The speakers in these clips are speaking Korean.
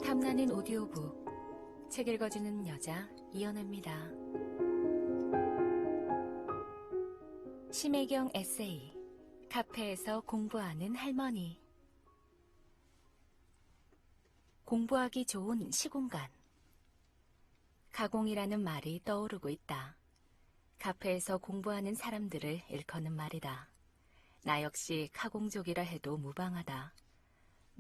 탐나는 오디오북, 책 읽어주는 여자 이연아입니다. 심혜경 에세이, 카페에서 공부하는 할머니. 공부하기 좋은 시공간. 가공이라는 말이 떠오르고 있다. 카페에서 공부하는 사람들을 일컫는 말이다. 나 역시 가공족이라 해도 무방하다.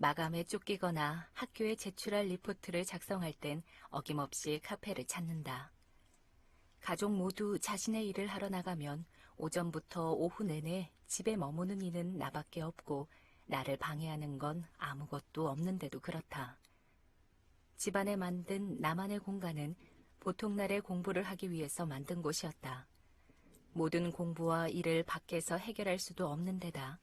마감에 쫓기거나 학교에 제출할 리포트를 작성할 땐 어김없이 카페를 찾는다. 가족 모두 자신의 일을 하러 나가면 오전부터 오후 내내 집에 머무는 이는 나밖에 없고 나를 방해하는 건 아무것도 없는데도 그렇다. 집안에 만든 나만의 공간은 보통날의 공부를 하기 위해서 만든 곳이었다. 모든 공부와 일을 밖에서 해결할 수도 없는 데다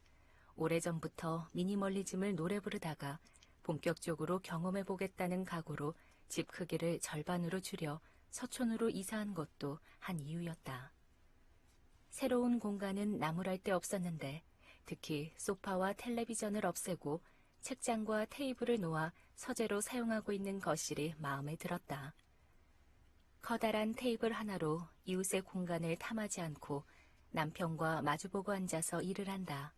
오래전부터 미니멀리즘을 노래 부르다가 본격적으로 경험해보겠다는 각오로 집 크기를 절반으로 줄여 서촌으로 이사한 것도 한 이유였다. 새로운 공간은 나무랄 데 없었는데 특히 소파와 텔레비전을 없애고 책장과 테이블을 놓아 서재로 사용하고 있는 거실이 마음에 들었다. 커다란 테이블 하나로 이웃의 공간을 탐하지 않고 남편과 마주보고 앉아서 일을 한다.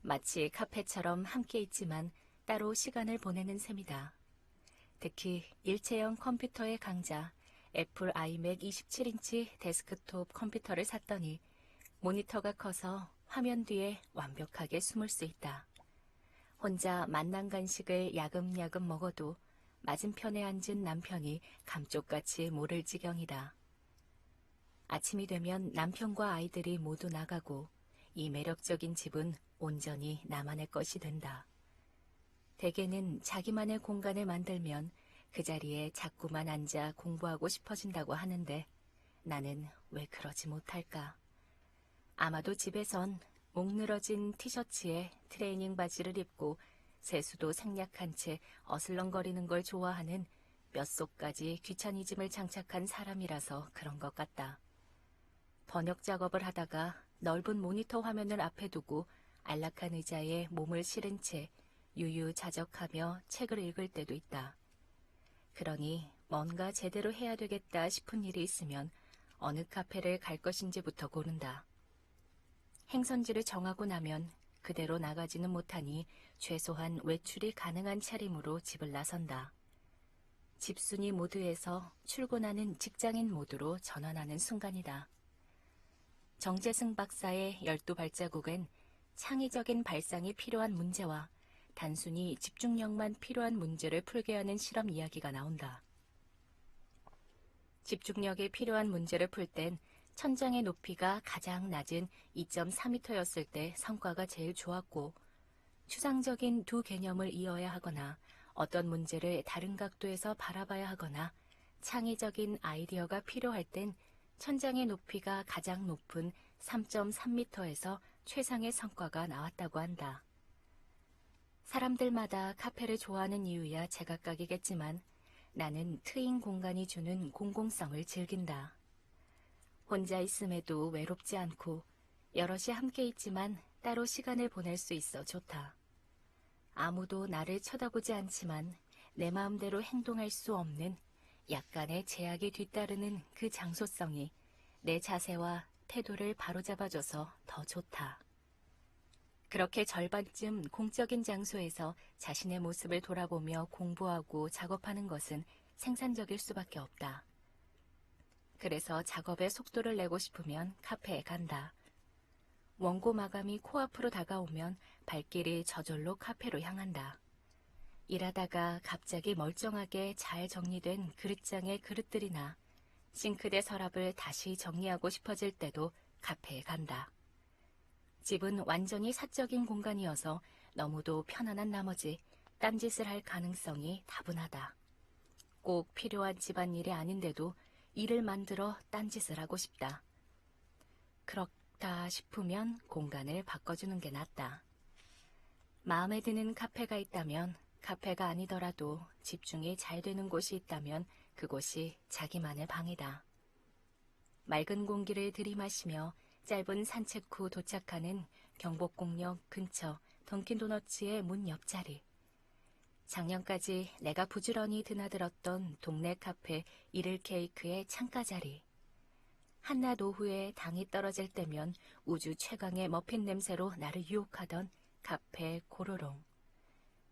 마치 카페처럼 함께 있지만 따로 시간을 보내는 셈이다. 특히 일체형 컴퓨터의 강자 애플 아이맥 27인치 데스크톱 컴퓨터를 샀더니 모니터가 커서 화면 뒤에 완벽하게 숨을 수 있다. 혼자 맛난 간식을 야금야금 먹어도 맞은편에 앉은 남편이 감쪽같이 모를 지경이다. 아침이 되면 남편과 아이들이 모두 나가고 이 매력적인 집은 온전히 나만의 것이 된다. 대개는 자기만의 공간을 만들면 그 자리에 자꾸만 앉아 공부하고 싶어진다고 하는데 나는 왜 그러지 못할까? 아마도 집에선 목 늘어진 티셔츠에 트레이닝 바지를 입고 세수도 생략한 채 어슬렁거리는 걸 좋아하는 뼛속까지 귀차니즘을 장착한 사람이라서 그런 것 같다. 번역 작업을 하다가 넓은 모니터 화면을 앞에 두고 안락한 의자에 몸을 실은 채 유유자적하며 책을 읽을 때도 있다. 그러니 뭔가 제대로 해야 되겠다 싶은 일이 있으면 어느 카페를 갈 것인지부터 고른다. 행선지를 정하고 나면 그대로 나가지는 못하니 최소한 외출이 가능한 차림으로 집을 나선다. 집순이 모드에서 출근하는 직장인 모드로 전환하는 순간이다. 정재승 박사의 12발자국은 창의적인 발상이 필요한 문제와 단순히 집중력만 필요한 문제를 풀게 하는 실험 이야기가 나온다. 집중력이 필요한 문제를 풀 땐 천장의 높이가 가장 낮은 2.4m였을 때 성과가 제일 좋았고 추상적인 두 개념을 이어야 하거나 어떤 문제를 다른 각도에서 바라봐야 하거나 창의적인 아이디어가 필요할 땐 천장의 높이가 가장 높은 3.3m에서 최상의 성과가 나왔다고 한다. 사람들마다 카페를 좋아하는 이유야 제각각이겠지만 나는 트인 공간이 주는 공공성을 즐긴다. 혼자 있음에도 외롭지 않고 여럿이 함께 있지만 따로 시간을 보낼 수 있어 좋다. 아무도 나를 쳐다보지 않지만 내 마음대로 행동할 수 없는 약간의 제약이 뒤따르는 그 장소성이 내 자세와 태도를 바로잡아줘서 더 좋다. 그렇게 절반쯤 공적인 장소에서 자신의 모습을 돌아보며 공부하고 작업하는 것은 생산적일 수밖에 없다. 그래서 작업의 속도를 내고 싶으면 카페에 간다. 원고 마감이 코앞으로 다가오면 발길이 저절로 카페로 향한다. 일하다가 갑자기 멀쩡하게 잘 정리된 그릇장의 그릇들이나 싱크대 서랍을 다시 정리하고 싶어질 때도 카페에 간다. 집은 완전히 사적인 공간이어서 너무도 편안한 나머지 딴짓을 할 가능성이 다분하다. 꼭 필요한 집안일이 아닌데도 일을 만들어 딴짓을 하고 싶다. 그렇다 싶으면 공간을 바꿔주는 게 낫다. 마음에 드는 카페가 있다면 카페가 아니더라도 집중이 잘 되는 곳이 있다면 그곳이 자기만의 방이다. 맑은 공기를 들이마시며 짧은 산책 후 도착하는 경복궁역 근처 던킨도너츠의 문 옆자리. 작년까지 내가 부지런히 드나들었던 동네 카페 이를 케이크의 창가 자리. 한낮 오후에 당이 떨어질 때면 우주 최강의 머핀 냄새로 나를 유혹하던 카페 고로롱.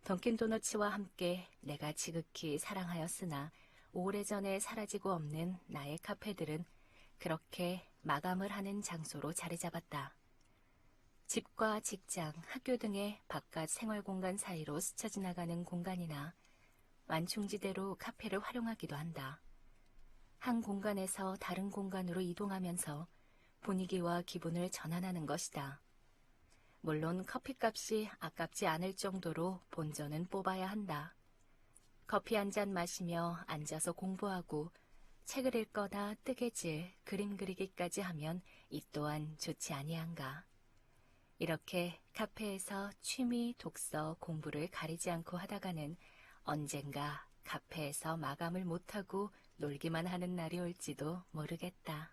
던킨 도너츠와 함께 내가 지극히 사랑하였으나 오래전에 사라지고 없는 나의 카페들은 그렇게 마감을 하는 장소로 자리 잡았다. 집과 직장, 학교 등의 바깥 생활 공간 사이로 스쳐 지나가는 공간이나 완충지대로 카페를 활용하기도 한다. 한 공간에서 다른 공간으로 이동하면서 분위기와 기분을 전환하는 것이다. 물론 커피값이 아깝지 않을 정도로 본전은 뽑아야 한다. 커피 한 잔 마시며 앉아서 공부하고 책을 읽거나 뜨개질, 그림 그리기까지 하면 이 또한 좋지 아니한가. 이렇게 카페에서 취미, 독서, 공부를 가리지 않고 하다가는 언젠가 카페에서 마감을 못하고 놀기만 하는 날이 올지도 모르겠다.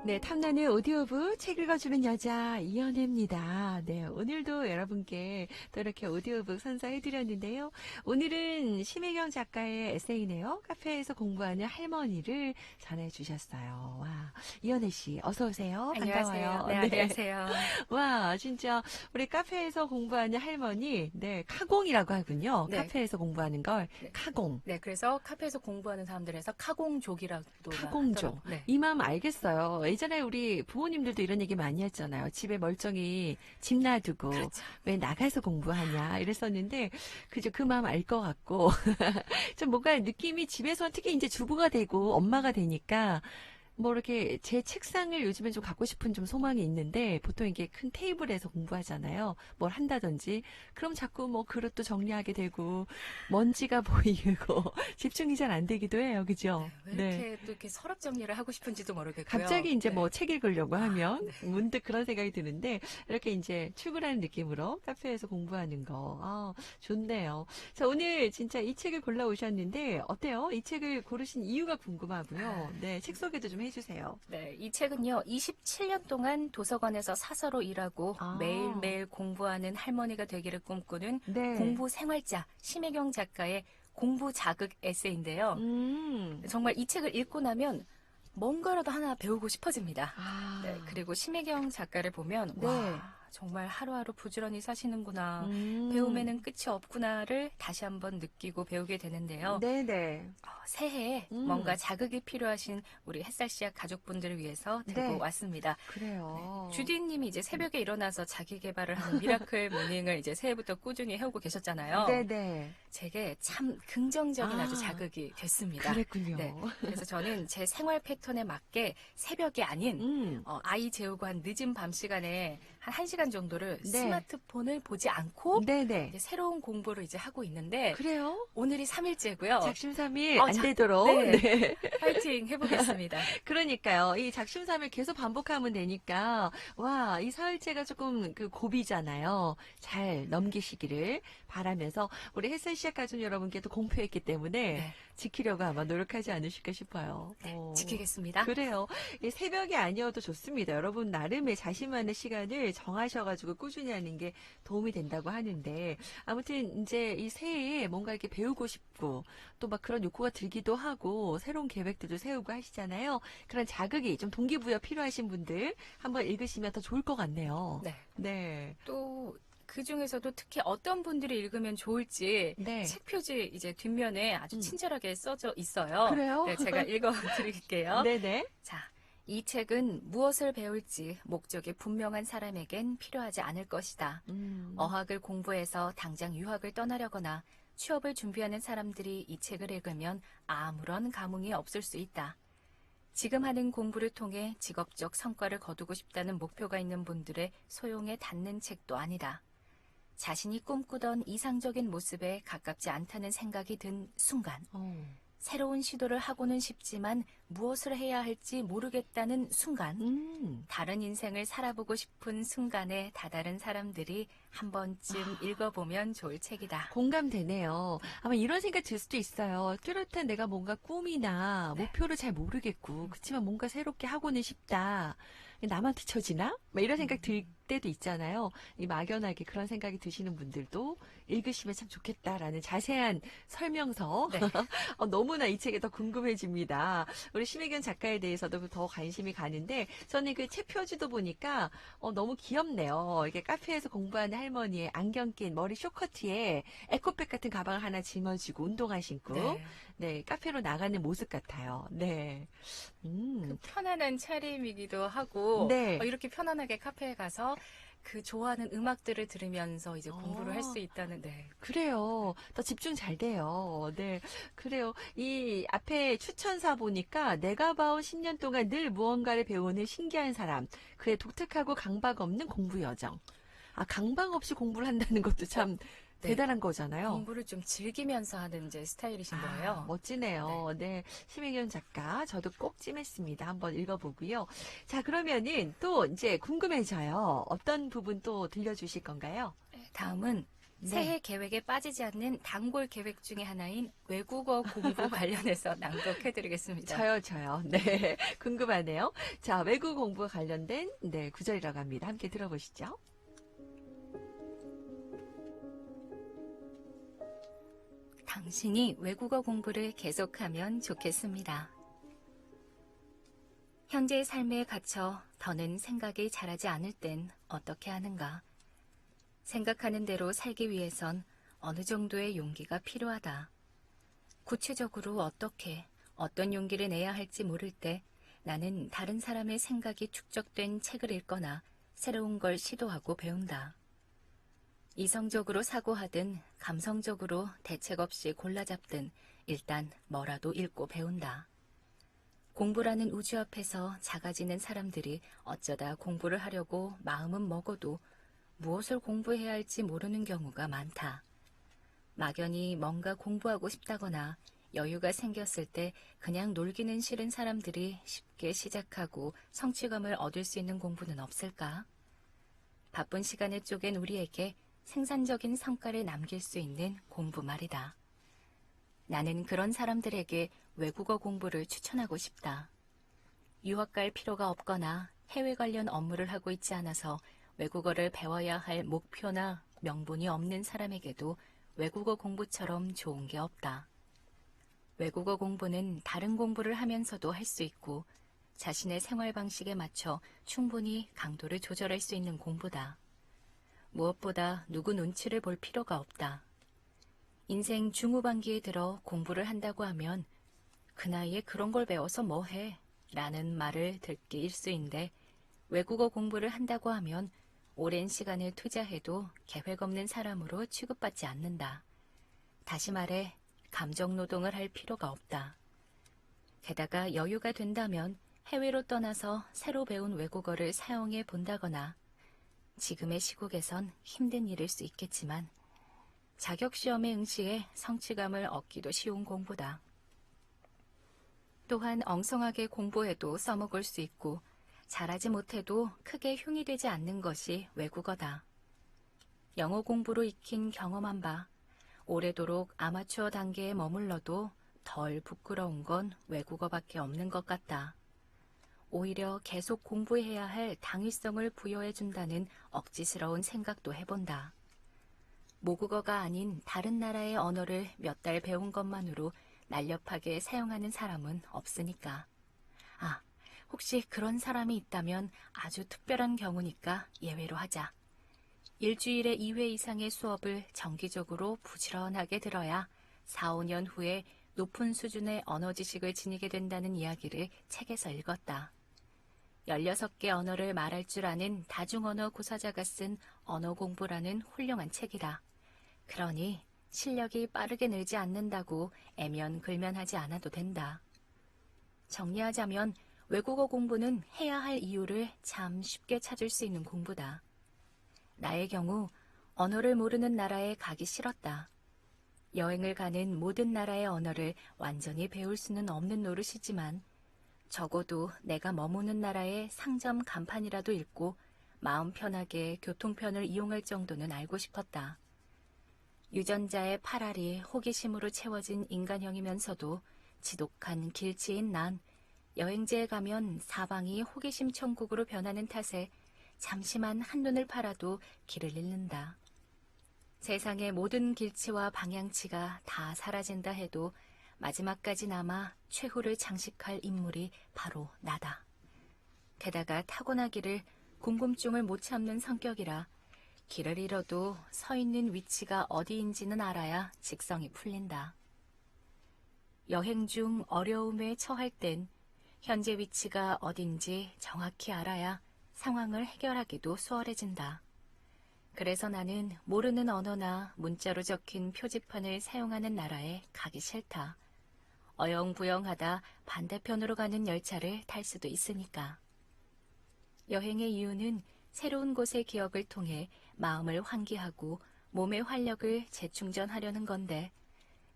네, 탐나는 오디오북 책 읽어주는 여자 이연혜입니다. 네, 오늘도 여러분께 또 이렇게 오디오북 선사해드렸는데요. 오늘은 심혜경 작가의 에세이네요. 카페에서 공부하는 할머니를 전해주셨어요. 와, 이연혜 씨, 어서 오세요. 안녕하세요. 반가워요. 네, 안녕하세요. 와, 진짜 우리 카페에서 공부하는 할머니, 네, 카공이라고 하군요. 네. 카페에서 공부하는 걸 네. 카공. 네, 그래서 카페에서 공부하는 사람들에서 카공족이라고도 카공족. 하더라고요. 네. 이 마음 알겠어요. 예전에 우리 부모님들도 이런 얘기 많이 했잖아요. 집에 멀쩡히 집 놔두고 그렇죠. 왜 나가서 공부하냐 이랬었는데 그죠, 그 마음 알 것 같고 좀 뭔가 느낌이 집에서 특히 이제 주부가 되고 엄마가 되니까 뭐 이렇게 제 책상을 요즘에 좀 갖고 싶은 좀 소망이 있는데 보통 이게 큰 테이블에서 공부하잖아요. 뭘 한다든지 그럼 자꾸 뭐 그릇도 정리하게 되고 먼지가 보이고 집중이 잘 안 되기도 해요. 그죠? 왜 이렇게 또 이렇게 서랍 정리를 하고 싶은지도 모르겠고요. 갑자기 이제 네. 뭐 책 읽으려고 하면 네. 문득 그런 생각이 드는데 이렇게 이제 출근하는 느낌으로 카페에서 공부하는 거 좋네요. 자, 오늘 진짜 이 책을 골라 오셨는데 어때요? 이 책을 고르신 이유가 궁금하고요. 네, 책 소개도 좀 해주세요. 네, 이 책은요, 27년 동안 도서관에서 사서로 일하고 아. 매일매일 공부하는 할머니가 되기를 꿈꾸는 네. 공부 생활자 심혜경 작가의 공부 자극 에세이인데요. 정말 이 책을 읽고 나면 뭔가라도 하나 배우고 싶어집니다. 네, 그리고 심혜경 작가를 보면 네. 와, 정말 하루하루 부지런히 사시는구나. 배움에는 끝이 없구나를 다시 한번 느끼고 배우게 되는데요. 네네. 새해에 뭔가 자극이 필요하신 우리 햇살씨앗 가족분들을 위해서 들고 네. 왔습니다. 그래요. 주디님이 이제 새벽에 일어나서 자기 개발을 하는 미라클 모닝을 이제 새해부터 꾸준히 해오고 계셨잖아요. 네네. 제게 참 긍정적인 아주 자극이 됐습니다. 그랬군요. 네. 그래서 저는 제 생활 패턴에 맞게 새벽이 아닌 아이 재우고 한 늦은 밤 시간에 한 1시간 정도를 네. 스마트폰을 보지 않고 네네. 이제 새로운 공부를 이제 하고 있는데 그래요? 오늘이 3일째고요. 작심삼일 안 자- 되도록. 네. 네. 파이팅 해보겠습니다. 그러니까요. 이 작심삼일 계속 반복하면 되니까 와, 이 사흘째가 조금 그 고비잖아요. 잘 넘기시기를 바라면서 우리 햇살 시작 가족 여러분께도 공표했기 때문에 네. 지키려고 아마 노력하지 않으실까 싶어요. 지키겠습니다. 그래요. 이 새벽이 아니어도 좋습니다. 여러분 나름의 자신만의 시간을 정하셔가지고 꾸준히 하는 게 도움이 된다고 하는데 아무튼 이제 이 새해에 뭔가 이렇게 배우고 싶고 또 막 그런 욕구가 들기도 하고 새로운 계획들도 세우고 하시잖아요. 그런 자극이 좀 동기부여 필요하신 분들 한번 읽으시면 더 좋을 것 같네요. 네. 네. 또 그 중에서도 특히 어떤 분들이 읽으면 좋을지 네. 책 표지 이제 뒷면에 아주 친절하게 써져 있어요. 그래요? 네, 제가 읽어드릴게요. 네네. 자, 이 책은 무엇을 배울지 목적이 분명한 사람에겐 필요하지 않을 것이다. 어학을 공부해서 당장 유학을 떠나려거나 취업을 준비하는 사람들이 이 책을 읽으면 아무런 감흥이 없을 수 있다. 지금 하는 공부를 통해 직업적 성과를 거두고 싶다는 목표가 있는 분들의 소용에 닿는 책도 아니다. 자신이 꿈꾸던 이상적인 모습에 가깝지 않다는 생각이 든 순간 새로운 시도를 하고는 싶지만 무엇을 해야 할지 모르겠다는 순간, 다른 인생을 살아보고 싶은 순간에 다다른 사람들이 한 번쯤 읽어보면 좋을 책이다. 공감되네요. 아마 이런 생각 들 수도 있어요. 뚜렷한 내가 뭔가 꿈이나 네. 목표를 잘 모르겠고, 그치만 뭔가 새롭게 하고는 싶다. 남한테 쳐지나? 막 이런 생각 들 때도 있잖아요. 이 막연하게 그런 생각이 드시는 분들도 읽으시면 참 좋겠다라는 자세한 설명서. 네. 너무나 이 책이 더 궁금해집니다. 우리 심혜견 작가에 대해서도 더 관심이 가는데, 저는 그 책 표지도 보니까 너무 귀엽네요. 이게 카페에서 공부하는 할머니의 안경 낀 머리 쇼커트에 에코백 같은 가방을 하나 짊어지고 운동화 신고, 네. 네, 카페로 나가는 모습 같아요. 네. 그 편안한 차림이기도 하고, 네. 이렇게 편안하게 카페에 가서 그 좋아하는 음악들을 들으면서 이제 공부를 할 수 있다는, 네. 그래요. 더 집중 잘 돼요. 네. 그래요. 이 앞에 추천사 보니까 내가 봐온 10년 동안 늘 무언가를 배우는 신기한 사람. 그의 독특하고 강박 없는 공부 여정. 아, 강박 없이 공부를 한다는 것도 참 네. 대단한 거잖아요. 공부를 좀 즐기면서 하는 이제 스타일이신 거예요. 멋지네요. 네. 심혜견 작가, 저도 꼭 찜했습니다. 한번 읽어보고요. 자, 그러면은 또 이제 궁금해져요. 어떤 부분 또 들려주실 건가요? 다음은 네. 새해 계획에 빠지지 않는 단골 계획 중에 하나인 외국어 공부 관련해서 낭독해드리겠습니다. 저요. 네. 궁금하네요. 자, 외국 공부와 관련된, 네, 구절이라고 합니다. 함께 들어보시죠. 당신이 외국어 공부를 계속하면 좋겠습니다. 현재의 삶에 갇혀 더는 생각이 자라지 않을 땐 어떻게 하는가? 생각하는 대로 살기 위해선 어느 정도의 용기가 필요하다. 구체적으로 어떻게, 어떤 용기를 내야 할지 모를 때 나는 다른 사람의 생각이 축적된 책을 읽거나 새로운 걸 시도하고 배운다. 이성적으로 사고하든 감성적으로 대책 없이 골라잡든 일단 뭐라도 읽고 배운다. 공부라는 우주 앞에서 작아지는 사람들이 어쩌다 공부를 하려고 마음은 먹어도 무엇을 공부해야 할지 모르는 경우가 많다. 막연히 뭔가 공부하고 싶다거나 여유가 생겼을 때 그냥 놀기는 싫은 사람들이 쉽게 시작하고 성취감을 얻을 수 있는 공부는 없을까? 바쁜 시간을 쪼갠 우리에게 생산적인 성과를 남길 수 있는 공부 말이다. 나는 그런 사람들에게 외국어 공부를 추천하고 싶다. 유학 갈 필요가 없거나 해외 관련 업무를 하고 있지 않아서 외국어를 배워야 할 목표나 명분이 없는 사람에게도 외국어 공부처럼 좋은 게 없다. 외국어 공부는 다른 공부를 하면서도 할 수 있고 자신의 생활 방식에 맞춰 충분히 강도를 조절할 수 있는 공부다. 무엇보다 누구 눈치를 볼 필요가 없다. 인생 중후반기에 들어 공부를 한다고 하면 그 나이에 그런 걸 배워서 뭐 해? 라는 말을 듣기 일쑤인데 외국어 공부를 한다고 하면 오랜 시간을 투자해도 계획 없는 사람으로 취급받지 않는다. 다시 말해 감정 노동을 할 필요가 없다. 게다가 여유가 된다면 해외로 떠나서 새로 배운 외국어를 사용해 본다거나 지금의 시국에선 힘든 일일 수 있겠지만 자격시험에 응시해 성취감을 얻기도 쉬운 공부다. 또한 엉성하게 공부해도 써먹을 수 있고 잘하지 못해도 크게 흉이 되지 않는 것이 외국어다. 영어 공부로 익힌 경험한 바 오래도록 아마추어 단계에 머물러도 덜 부끄러운 건 외국어밖에 없는 것 같다. 오히려 계속 공부해야 할 당위성을 부여해준다는 억지스러운 생각도 해본다. 모국어가 아닌 다른 나라의 언어를 몇 달 배운 것만으로 날렵하게 사용하는 사람은 없으니까. 혹시 그런 사람이 있다면 아주 특별한 경우니까 예외로 하자. 일주일에 2회 이상의 수업을 정기적으로 부지런하게 들어야 4, 5년 후에 높은 수준의 언어 지식을 지니게 된다는 이야기를 책에서 읽었다. 16개 언어를 말할 줄 아는 다중언어 고사자가 쓴 언어 공부라는 훌륭한 책이다. 그러니 실력이 빠르게 늘지 않는다고 애면글면하지 않아도 된다. 정리하자면 외국어 공부는 해야 할 이유를 참 쉽게 찾을 수 있는 공부다. 나의 경우 언어를 모르는 나라에 가기 싫었다. 여행을 가는 모든 나라의 언어를 완전히 배울 수는 없는 노릇이지만 적어도 내가 머무는 나라의 상점 간판이라도 읽고 마음 편하게 교통편을 이용할 정도는 알고 싶었다. 유전자의 팔알이 호기심으로 채워진 인간형이면서도 지독한 길치인 난 여행지에 가면 사방이 호기심 천국으로 변하는 탓에 잠시만 한눈을 팔아도 길을 잃는다. 세상의 모든 길치와 방향치가 다 사라진다 해도 마지막까지 남아 최후를 장식할 인물이 바로 나다. 게다가 타고나기를 궁금증을 못 참는 성격이라 길을 잃어도 서 있는 위치가 어디인지는 알아야 직성이 풀린다. 여행 중 어려움에 처할 땐 현재 위치가 어딘지 정확히 알아야 상황을 해결하기도 수월해진다. 그래서 나는 모르는 언어나 문자로 적힌 표지판을 사용하는 나라에 가기 싫다. 어영부영하다 반대편으로 가는 열차를 탈 수도 있으니까. 여행의 이유는 새로운 곳의 기억을 통해 마음을 환기하고 몸의 활력을 재충전하려는 건데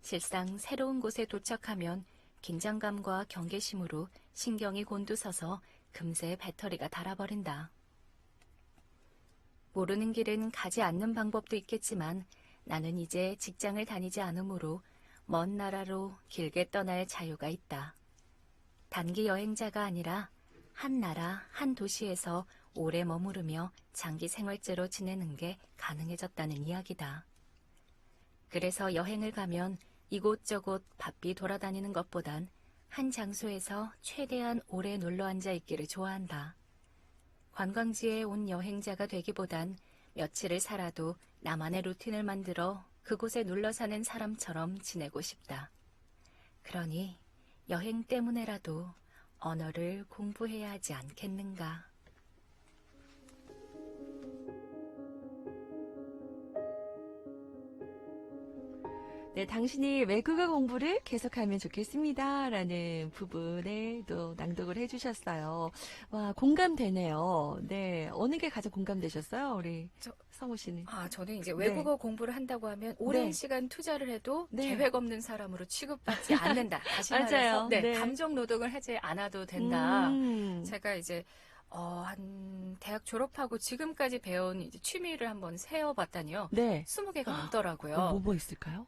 실상 새로운 곳에 도착하면 긴장감과 경계심으로 신경이 곤두서서 금세 배터리가 닳아버린다. 모르는 길은 가지 않는 방법도 있겠지만 나는 이제 직장을 다니지 않으므로 먼 나라로 길게 떠날 자유가 있다. 단기 여행자가 아니라 한 나라, 한 도시에서 오래 머무르며 장기 생활제로 지내는 게 가능해졌다는 이야기다. 그래서 여행을 가면 이곳저곳 바삐 돌아다니는 것보단 한 장소에서 최대한 오래 눌러 앉아 있기를 좋아한다. 관광지에 온 여행자가 되기보단 며칠을 살아도 나만의 루틴을 만들어 그곳에 눌러 사는 사람처럼 지내고 싶다. 그러니 여행 때문에라도 언어를 공부해야 하지 않겠는가. 네, 당신이 외국어 공부를 계속하면 좋겠습니다. 라는 부분에 또 낭독을 해주셨어요. 와, 공감되네요. 네, 어느 게 가장 공감되셨어요? 우리 성우 씨는. 저는 이제 네. 외국어 공부를 한다고 하면 오랜 네. 시간 투자를 해도 네. 계획 없는 사람으로 취급받지 않는다. 다시 맞아요. 말해서 네. 감정 노동을 하지 않아도 된다. 음. 제가 이제 한 대학 졸업하고 지금까지 배운 이제 취미를 한번 세어봤다니요. 네. 20개가 넘더라고요. 뭐 있을까요?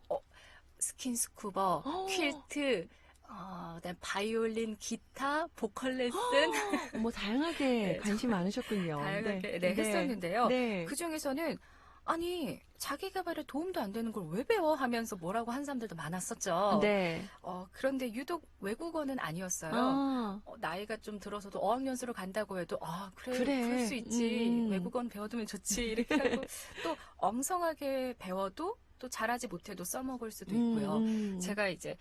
스킨스쿠버, 퀼트, 그다음 바이올린, 기타, 보컬 레슨 뭐 다양하게 네, 관심 많으셨군요. 다양하게 네. 했었는데요. 네. 그 중에서는 아니 자기 개발에 도움도 안 되는 걸 왜 배워 하면서 뭐라고 한 사람들도 많았었죠. 네. 그런데 유독 외국어는 아니었어요. 아, 나이가 좀 들어서도 어학연수를 간다고 해도 그래 그래. 그럴 수 있지. 음. 외국어는 배워두면 좋지 이렇게 하고 또 엉성하게 배워도 또 잘하지 못해도 써먹을 수도 있고요. 제가 이제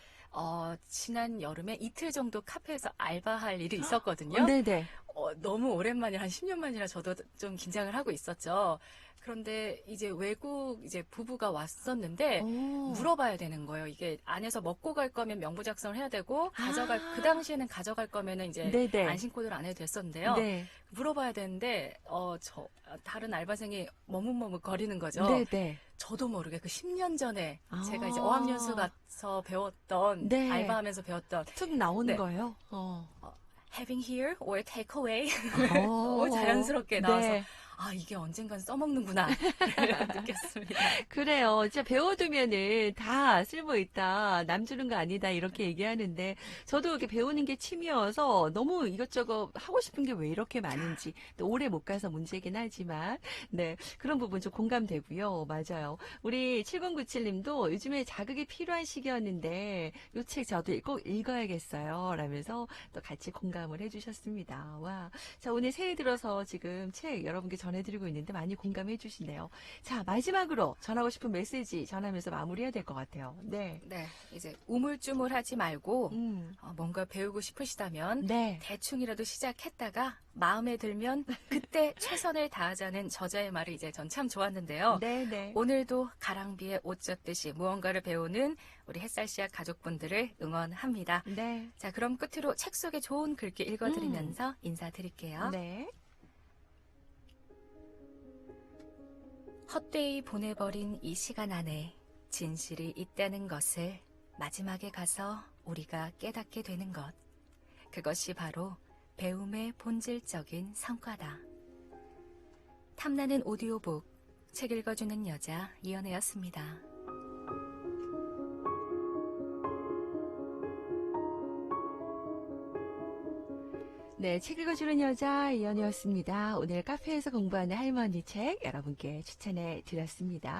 지난 여름에 이틀 정도 카페에서 알바할 일이 있었거든요. 네네. 너무 오랜만에 한 10년 만이라 저도 좀 긴장을 하고 있었죠. 그런데 이제 외국 이제 부부가 왔었는데 물어봐야 되는 거예요. 이게 안에서 먹고 갈 거면 명부 작성을 해야 되고 그 당시에는 가져갈 거면은 이제 네네. 안심코드를 안 해도 됐었는데요. 네. 물어봐야 되는데 다른 알바생이 머뭇머뭇 거리는 거죠. 네네. 저도 모르게 그 10년 전에 아. 제가 이제 어학연수 가서 배웠던 네. 알바하면서 배웠던 툭 나오는 네. 거예요. having here or take away 어. 너무 자연스럽게 나와서 네. 이게 언젠간 써먹는구나 느꼈습니다. 그래요. 진짜 배워두면은 다 쓸모 있다. 남 주는 거 아니다. 이렇게 얘기하는데, 저도 이렇게 배우는 게 취미여서 너무 이것저것 하고 싶은 게 왜 이렇게 많은지, 또 오래 못 가서 문제긴 하지만, 네. 그런 부분 좀 공감되고요. 맞아요. 우리 7097님도 요즘에 자극이 필요한 시기였는데, 이 책 저도 꼭 읽어야겠어요. 라면서 또 같이 공감을 해주셨습니다. 와. 자, 오늘 새해 들어서 지금 책 여러분께 전해드리고 있는데 많이 공감해 주시네요. 자, 마지막으로 전하고 싶은 메시지 전하면서 마무리해야 될 것 같아요. 네. 네, 이제 우물쭈물하지 말고 음. 뭔가 배우고 싶으시다면 네. 대충이라도 시작했다가 마음에 들면 그때 최선을 다하자는 저자의 말이 이제 전 참 좋았는데요. 네네. 오늘도 가랑비에 옷 젖듯이 무언가를 배우는 우리 햇살씨앗 가족분들을 응원합니다. 네. 자, 그럼 끝으로 책 속에 좋은 글귀 읽어드리면서 인사드릴게요. 네. 헛되이 보내버린 이 시간 안에 진실이 있다는 것을 마지막에 가서 우리가 깨닫게 되는 것. 그것이 바로 배움의 본질적인 성과다. 탐나는 오디오북, 책 읽어주는 여자 이연애였습니다. 네, 책 읽어주는 여자 이연이었습니다. 오늘 카페에서 공부하는 할머니 책 여러분께 추천해 드렸습니다.